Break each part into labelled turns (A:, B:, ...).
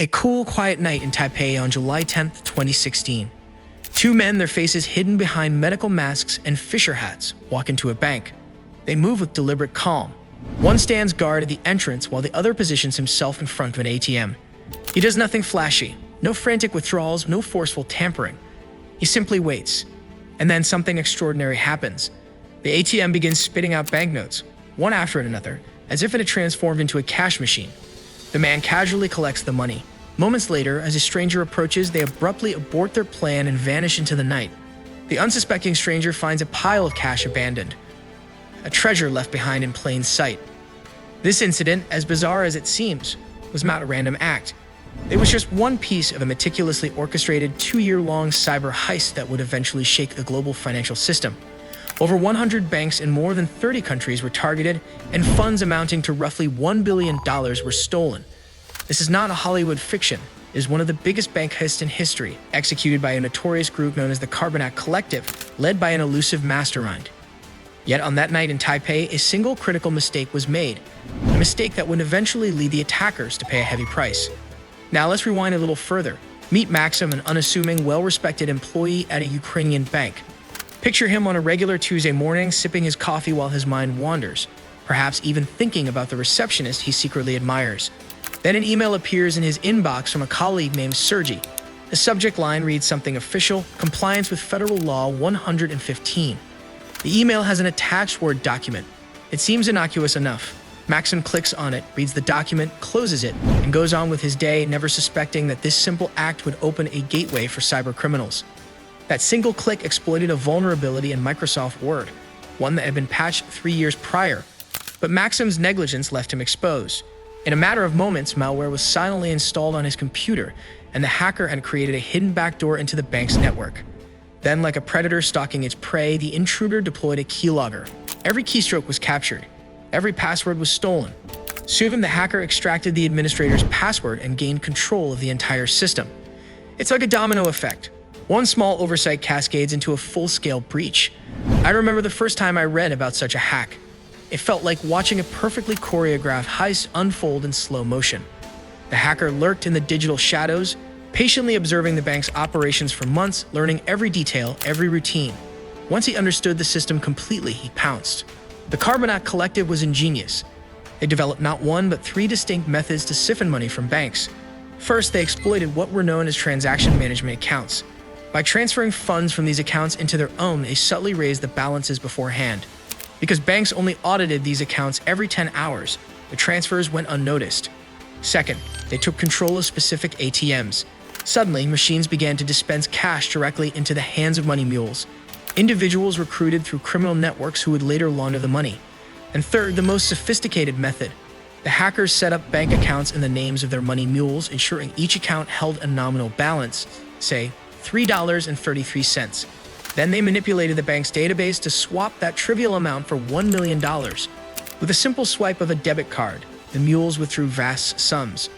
A: A cool, quiet night in Taipei on July 10, 2016. Two men, their faces hidden behind medical masks and fisher hats, walk into a bank. They move with deliberate calm. One stands guard at the entrance while the other positions himself in front of an ATM. He does nothing flashy, no frantic withdrawals, no forceful tampering. He simply waits. And then something extraordinary happens. The ATM begins spitting out banknotes, one after another, as if it had transformed into a cash machine. The man casually collects the money. Moments later, as a stranger approaches, they abruptly abort their plan and vanish into the night. The unsuspecting stranger finds a pile of cash abandoned, a treasure left behind in plain sight. This incident, as bizarre as it seems, was not a random act. It was just one piece of a meticulously orchestrated 2-year-long cyber heist that would eventually shake the global financial system. Over 100 banks in more than 30 countries were targeted, and funds amounting to roughly $1 billion were stolen. This is not a Hollywood fiction. It is one of the biggest bank heists in history, executed by a notorious group known as the Carbanak Collective, led by an elusive mastermind. Yet on that night in Taipei, a single critical mistake was made, a mistake that would eventually lead the attackers to pay a heavy price. Now let's rewind a little further. Meet Maxim, an unassuming, well-respected employee at a Ukrainian bank. Picture him on a regular Tuesday morning, sipping his coffee while his mind wanders, perhaps even thinking about the receptionist he secretly admires. Then an email appears in his inbox from a colleague named Sergey. The subject line reads something official: compliance with Federal Law 115. The email has an attached Word document. It seems innocuous enough. Maxim clicks on it, reads the document, closes it, and goes on with his day, never suspecting that this simple act would open a gateway for cyber criminals. That single click exploited a vulnerability in Microsoft Word, one that had been patched 3 years prior. But Maxim's negligence left him exposed. In a matter of moments, malware was silently installed on his computer, and the hacker had created a hidden backdoor into the bank's network. Then, like a predator stalking its prey, the intruder deployed a keylogger. Every keystroke was captured. Every password was stolen. Soon, the hacker extracted the administrator's password and gained control of the entire system. It's like a domino effect. One small oversight cascades into a full-scale breach. I remember the first time I read about such a hack. It felt like watching a perfectly choreographed heist unfold in slow motion. The hacker lurked in the digital shadows, patiently observing the bank's operations for months, learning every detail, every routine. Once he understood the system completely, he pounced. The Carbanak Collective was ingenious. They developed not one but 3 distinct methods to siphon money from banks. First, they exploited what were known as transaction management accounts. By transferring funds from these accounts into their own, they subtly raised the balances beforehand. Because banks only audited these accounts every 10 hours, the transfers went unnoticed. Second, they took control of specific ATMs. Suddenly, machines began to dispense cash directly into the hands of money mules. Individuals recruited through criminal networks who would later launder the money. And third, the most sophisticated method. The hackers set up bank accounts in the names of their money mules, ensuring each account held a nominal balance, say $3.33. Then they manipulated the bank's database to swap that trivial amount for $1 million. With a simple swipe of a debit card, the mules withdrew vast sums.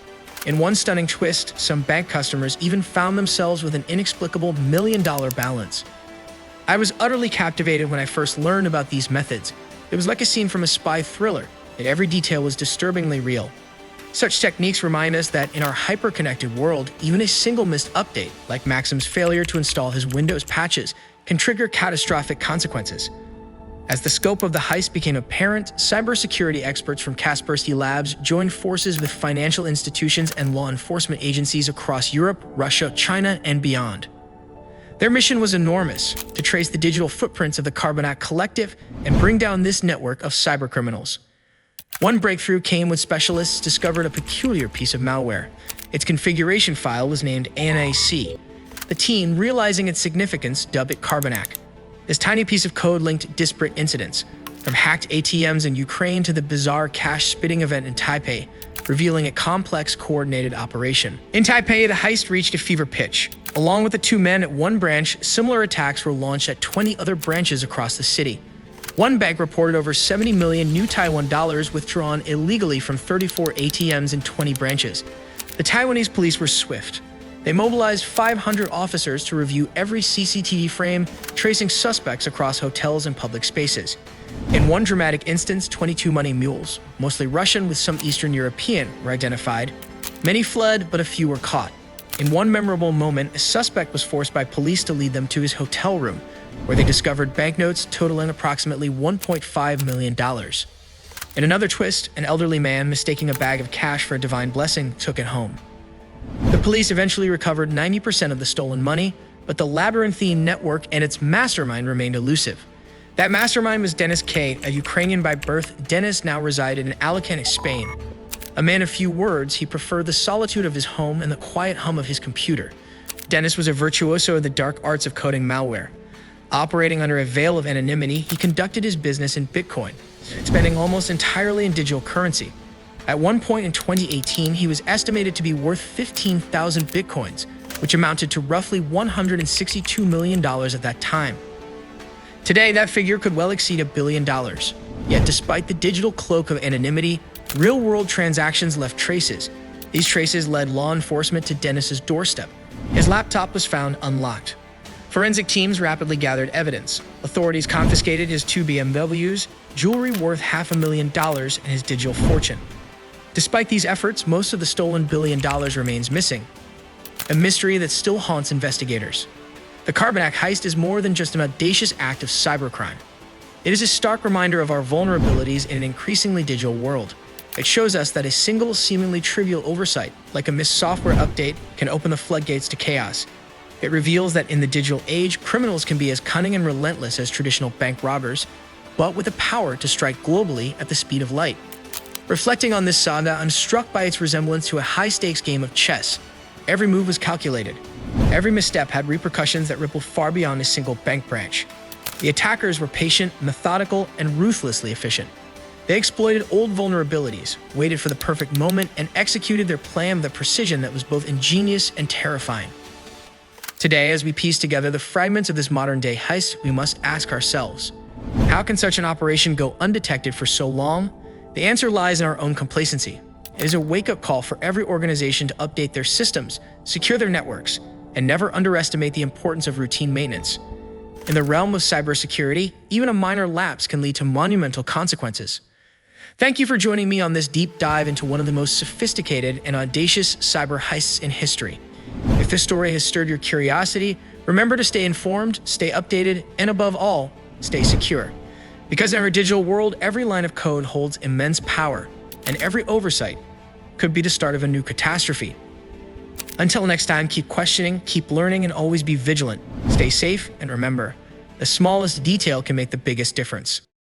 A: In one stunning twist, some bank customers even found themselves with an inexplicable $1 million balance. I was utterly captivated when I first learned about these methods. It was like a scene from a spy thriller, and every detail was disturbingly real. Such techniques remind us that in our hyper-connected world, even a single missed update, like Maxim's failure to install his Windows patches, can trigger catastrophic consequences. As the scope of the heist became apparent, cybersecurity experts from Kaspersky Labs joined forces with financial institutions and law enforcement agencies across Europe, Russia, China, and beyond. Their mission was enormous: to trace the digital footprints of the Carbanak Collective and bring down this network of cybercriminals. One breakthrough came when specialists discovered a peculiar piece of malware. Its configuration file was named ANAC. The team, realizing its significance, dubbed it Carbanak. This tiny piece of code linked disparate incidents, from hacked ATMs in Ukraine to the bizarre cash-spitting event in Taipei, revealing a complex, coordinated operation. In Taipei, the heist reached a fever pitch. Along with the 2 men at one branch, similar attacks were launched at 20 other branches across the city. One bank reported over 70 million new Taiwan dollars withdrawn illegally from 34 ATMs in 20 branches. The Taiwanese police were swift. They mobilized 500 officers to review every CCTV frame, tracing suspects across hotels and public spaces. In one dramatic instance, 22 money mules, mostly Russian with some Eastern European, were identified. Many fled, but a few were caught. In one memorable moment, a suspect was forced by police to lead them to his hotel room, where they discovered banknotes totaling approximately $1.5 million. In another twist, an elderly man, mistaking a bag of cash for a divine blessing, took it home. The police eventually recovered 90% of the stolen money, but the labyrinthine network and its mastermind remained elusive. That mastermind was Denis K., a Ukrainian by birth. Denis now resided in Alicante, Spain. A man of few words, he preferred the solitude of his home and the quiet hum of his computer. Denis was a virtuoso of the dark arts of coding malware. Operating under a veil of anonymity, he conducted his business in Bitcoin, spending almost entirely in digital currency. At one point in 2018, he was estimated to be worth 15,000 Bitcoins, which amounted to roughly $162 million at that time. Today, that figure could well exceed $1 billion. Yet despite the digital cloak of anonymity, real-world transactions left traces. These traces led law enforcement to Denis's doorstep. His laptop was found unlocked. Forensic teams rapidly gathered evidence. Authorities confiscated his 2 BMWs, jewelry worth $500,000, and his digital fortune. Despite these efforts, most of the stolen $1 billion remains missing, a mystery that still haunts investigators. The Carbanak heist is more than just an audacious act of cybercrime. It is a stark reminder of our vulnerabilities in an increasingly digital world. It shows us that a single, seemingly trivial oversight, like a missed software update, can open the floodgates to chaos. It reveals that in the digital age, criminals can be as cunning and relentless as traditional bank robbers, but with the power to strike globally at the speed of light. Reflecting on this saga, I'm struck by its resemblance to a high-stakes game of chess. Every move was calculated. Every misstep had repercussions that rippled far beyond a single bank branch. The attackers were patient, methodical, and ruthlessly efficient. They exploited old vulnerabilities, waited for the perfect moment, and executed their plan with a precision that was both ingenious and terrifying. Today, as we piece together the fragments of this modern-day heist, we must ask ourselves, how can such an operation go undetected for so long? The answer lies in our own complacency. It is a wake-up call for every organization to update their systems, secure their networks, and never underestimate the importance of routine maintenance. In the realm of cybersecurity, even a minor lapse can lead to monumental consequences. Thank you for joining me on this deep dive into one of the most sophisticated and audacious cyber heists in history. If this story has stirred your curiosity, remember to stay informed, stay updated, and above all, stay secure. Because in our digital world, every line of code holds immense power, and every oversight could be the start of a new catastrophe. Until next time, keep questioning, keep learning, and always be vigilant. Stay safe, and remember, the smallest detail can make the biggest difference.